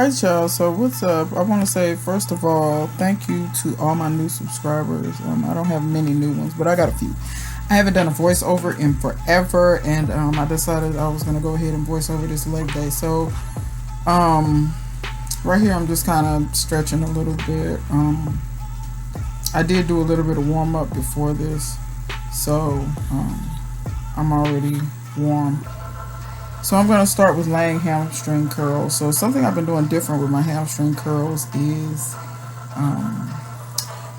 Alright, y'all, so what's up? I want to say, first of all, thank you to all my new subscribers. I don't have many new ones, but I got a few. I haven't done a voiceover in forever, and I decided I was going to go ahead and voice over this leg day. So, right here, I'm just kind of stretching a little bit. I did do a little bit of warm-up before this, so I'm already warm. So I'm going to start with laying hamstring curls. So something I've been doing different with my hamstring curls is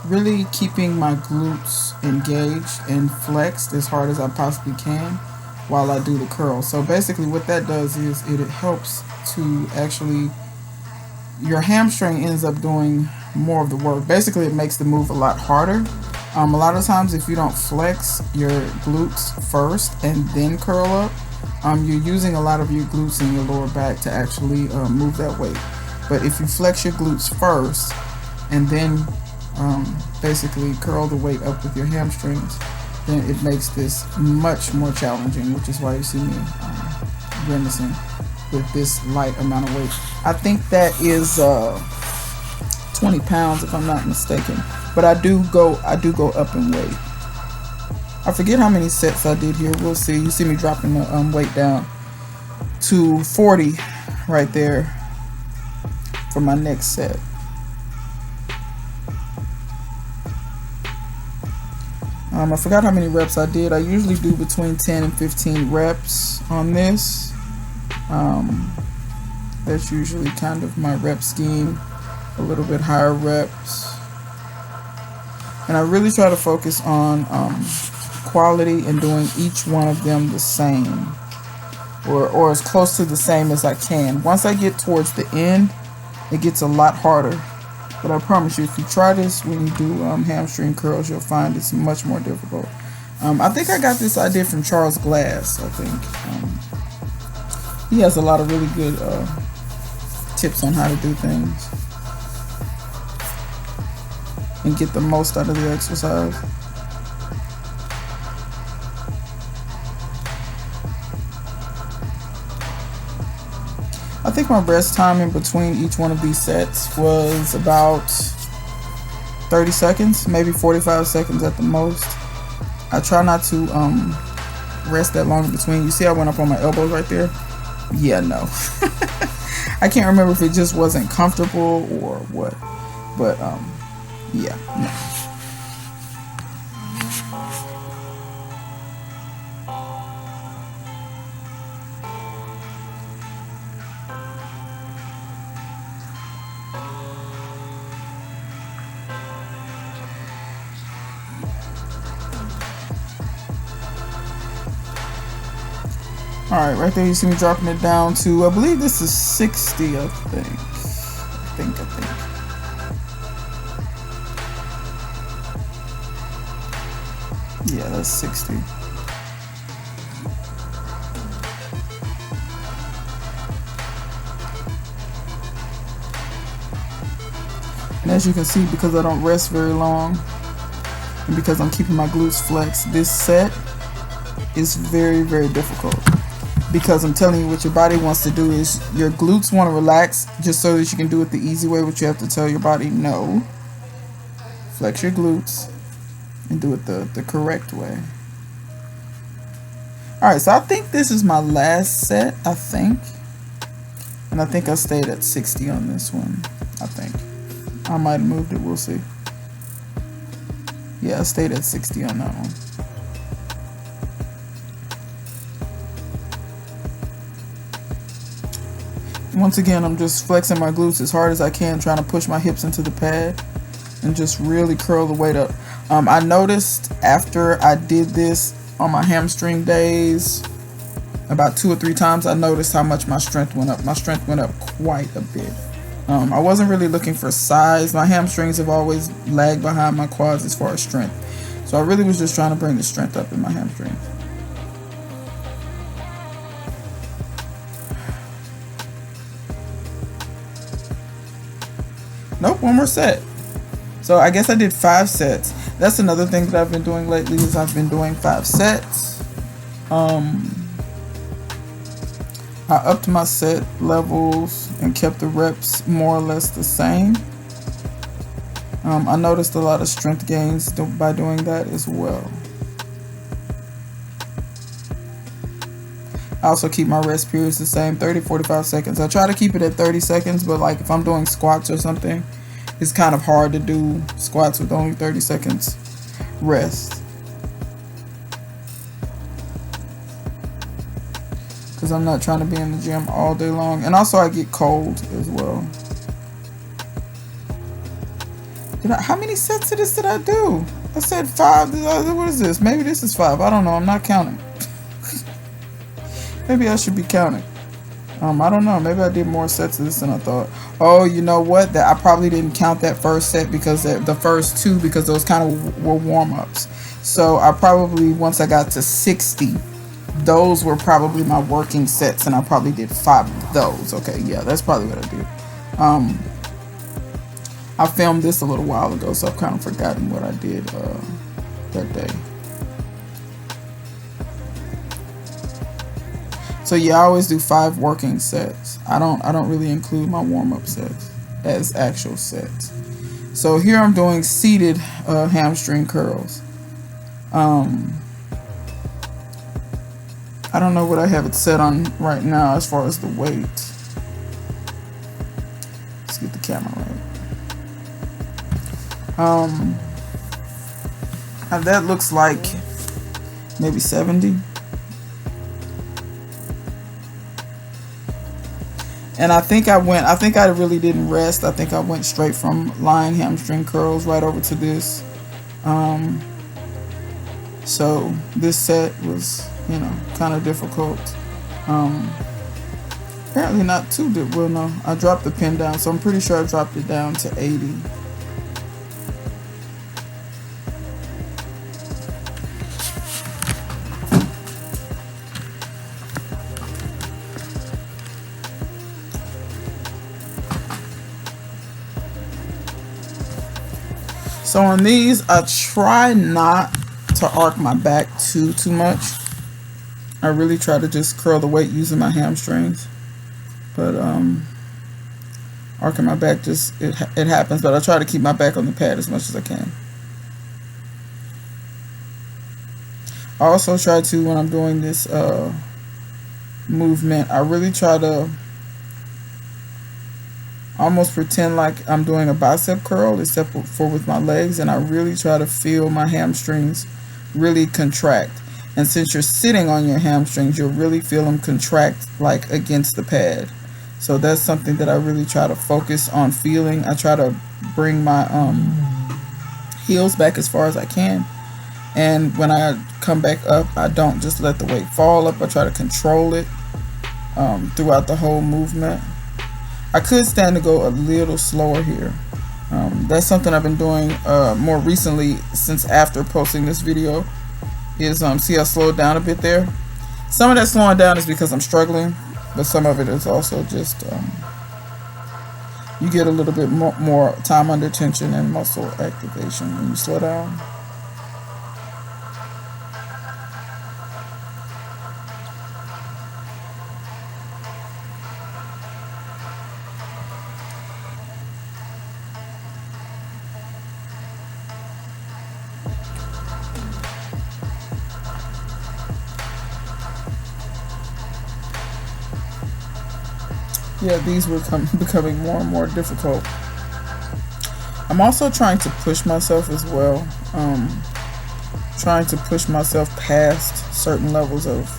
really keeping my glutes engaged and flexed as hard as I possibly can while I do the curl. So basically what that does is it helps to actually, your hamstring ends up doing more of the work. Basically it makes the move a lot harder. A lot of times if you don't flex your glutes first and then curl up, you're using a lot of your glutes and your lower back to actually move that weight. But if you flex your glutes first and then basically curl the weight up with your hamstrings, then it makes this much more challenging, which is why you see me grimacing with this light amount of weight. I think that is 20 pounds if I'm not mistaken, but I do go up in weight. I forget how many sets I did here. We'll see. You see me dropping the weight down to 40 right there for my next set. I forgot how many reps I did. I usually do between 10 and 15 reps on this. That's usually kind of my rep scheme. A little bit higher reps. And I really try to focus on quality and doing each one of them the same, or as close to the same as I can. Once I get towards the end, it gets a lot harder, but I promise you, if you try this when you do hamstring curls, you'll find it's much more difficult. I think I got this idea from Charles Glass. I think he has a lot of really good tips on how to do things and get the most out of the exercise. I think my rest time in between each one of these sets was about 30 seconds, maybe 45 seconds at the most. I try not to rest that long in between. You see I went up on my elbows right there? Yeah, no. I can't remember if it just wasn't comfortable or what, but yeah, no. Alright, right there you see me dropping it down to, I believe this is 60, I think. Yeah, that's 60. And as you can see, because I don't rest very long, and because I'm keeping my glutes flexed, this set is very, very difficult. Because I'm telling you, what your body wants to do is, your glutes want to relax just so that you can do it the easy way, but you have to tell your body, no. Flex your glutes and do it the correct way. Alright, so I think this is my last set, I think. And I think I stayed at 60 on this one, I think. I might have moved it, we'll see. Yeah, I stayed at 60 on that one. Once again, I'm just flexing my glutes as hard as I can, trying to push my hips into the pad and just really curl the weight up. I noticed after I did this on my hamstring days, about 2 or 3 times, I noticed how much my strength went up. My strength went up quite a bit. I wasn't really looking for size. My hamstrings have always lagged behind my quads as far as strength. So I really was just trying to bring the strength up in my hamstrings. Nope, one more set. So I guess I did 5 sets. That's another thing that I've been doing lately, is I've been doing 5 sets. I upped my set levels and kept the reps more or less the same. I noticed a lot of strength gains by doing that as well. I also keep my rest periods the same, 30-45 seconds. I try to keep it at 30 seconds, but like if I'm doing squats or something, it's kind of hard to do squats with only 30 seconds rest. Because I'm not trying to be in the gym all day long. And also I get cold as well. How many sets of this did I do? I said 5. What is this? Maybe this is 5. I don't know. I'm not counting. Maybe I should be counting. I don't know. Maybe I did more sets of this than I thought. Oh, you know what? That I probably didn't count that first set because the first 2, because those kind of were warm-ups. So I probably, once I got to 60, those were probably my working sets, and I probably did 5 of those. Okay, yeah, that's probably what I did. I filmed this a little while ago, so I've kind of forgotten what I did that day. So yeah, I always do 5 working sets. I don't really include my warm-up sets as actual sets. So here I'm doing seated hamstring curls. I don't know what I have it set on right now as far as the weight. Let's get the camera right. That looks like maybe 70. And I think I really didn't rest. I think I went straight from lying hamstring curls right over to this. So this set was, kind of difficult. Apparently not too good. Well, no, I dropped the pin down, so I'm pretty sure I dropped it down to 80. So on these, I try not to arc my back too much. I really try to just curl the weight using my hamstrings. But arcing my back it happens. But I try to keep my back on the pad as much as I can. I also try to, when I'm doing this movement, I really try to almost pretend like I'm doing a bicep curl, except for with my legs, and I really try to feel my hamstrings really contract. And since you're sitting on your hamstrings, you'll really feel them contract like against the pad. So that's something that I really try to focus on feeling. I try to bring my heels back as far as I can. And when I come back up, I don't just let the weight fall up. I try to control it throughout the whole movement. I could stand to go a little slower here. That's something I've been doing more recently since after posting this video. Is see I slowed down a bit there. Some of that slowing down is because I'm struggling, but some of it is also just you get a little bit more time under tension and muscle activation when you slow down. Yeah, these were becoming more and more difficult. I'm also trying to push myself as well. Trying to push myself past certain levels of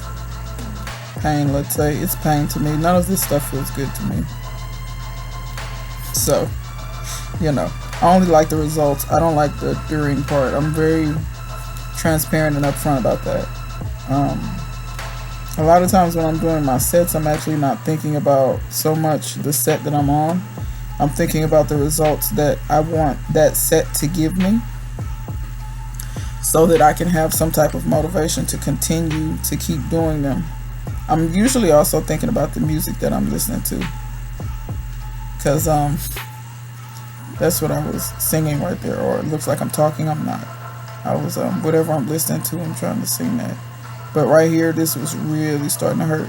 pain, let's say. It's pain to me. None of this stuff feels good to me. So, I only like the results. I don't like the during part. I'm very transparent and upfront about that. A lot of times when I'm doing my sets, I'm actually not thinking about so much the set that I'm on. I'm thinking about the results that I want that set to give me, so that I can have some type of motivation to continue to keep doing them. I'm usually also thinking about the music that I'm listening to, because that's what I was singing right there. Or it looks like I'm talking, I'm not. I was whatever I'm listening to, I'm trying to sing that. But right here, this was really starting to hurt.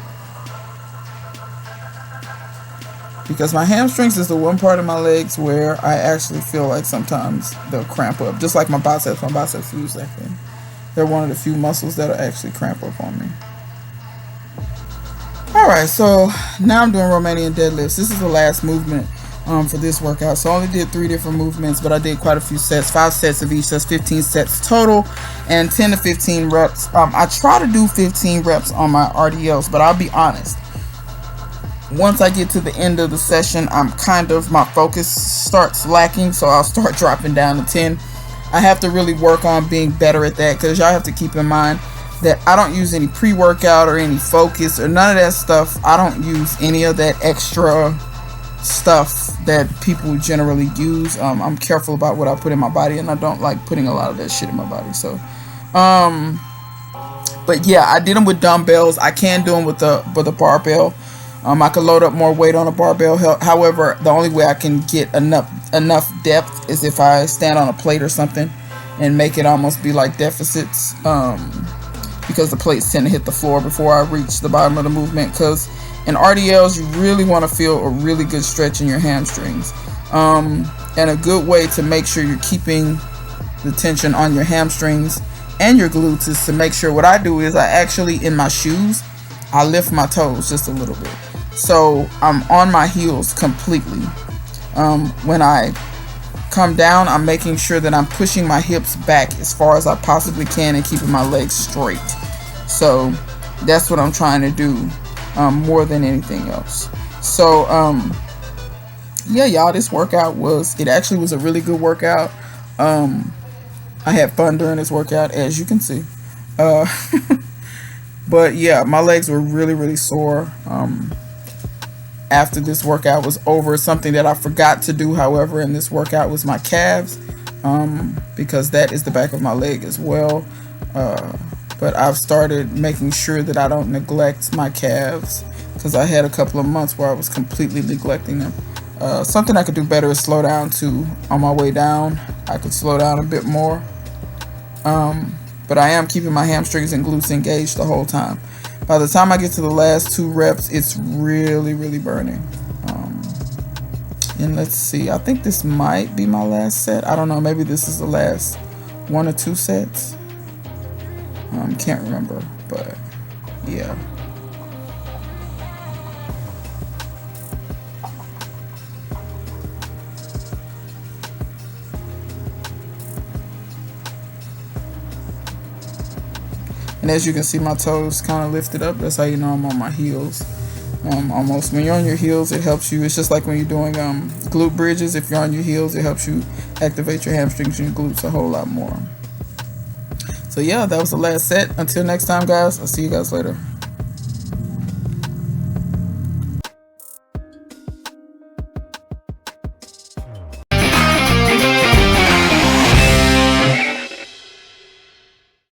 because my hamstrings is the one part of my legs where I actually feel like sometimes they'll cramp up. Just like my biceps. My biceps do the same thing. They're one of the few muscles that'll actually cramp up on me. Alright, so now I'm doing Romanian deadlifts. This is the last movement for this workout. So I only did 3 different movements, but I did quite a few sets. 5 sets of each. That's 15 sets total and 10 to 15 reps. I try to do 15 reps on my RDLs, but I'll be honest. Once I get to the end of the session, my focus starts lacking, so I'll start dropping down to 10. I have to really work on being better at that, because y'all have to keep in mind that I don't use any pre-workout or any focus or none of that stuff. I don't use any of that extra stuff that people generally use. I'm careful about what I put in my body, and I don't like putting a lot of that shit in my body. So, but yeah, I did them with dumbbells. I can do them with the barbell. I could load up more weight on a barbell. However, the only way I can get enough depth is if I stand on a plate or something and make it almost be like deficits, because the plates tend to hit the floor before I reach the bottom of the movement. Because in RDLs, you really want to feel a really good stretch in your hamstrings, and a good way to make sure you're keeping the tension on your hamstrings and your glutes is to make sure, what I do is I actually, in my shoes, I lift my toes just a little bit. So I'm on my heels completely. When I come down, I'm making sure that I'm pushing my hips back as far as I possibly can and keeping my legs straight. So that's what I'm trying to do, more than anything else. So yeah, y'all, this workout was a really good workout. I had fun during this workout, as you can see. But yeah, my legs were really, really sore after this workout was over. Something that I forgot to do, however, in this workout was my calves, because that is the back of my leg as well. But I've started making sure that I don't neglect my calves, because I had a couple of months where I was completely neglecting them. Something I could do better is slow down too. On my way down, I could slow down a bit more. But I am keeping my hamstrings and glutes engaged the whole time. By the time I get to the last 2 reps, it's really, really burning. And let's see, I think this might be my last set. I don't know, maybe this is the last 1 or 2 sets. Can't remember, but yeah. And as you can see, my toes kind of lifted up. That's how you know I'm on my heels. Almost. When you're on your heels, it helps you. It's just like when you're doing glute bridges. If you're on your heels, it helps you activate your hamstrings and your glutes a whole lot more. So yeah, that was the last set. Until next time, guys. I'll see you guys later.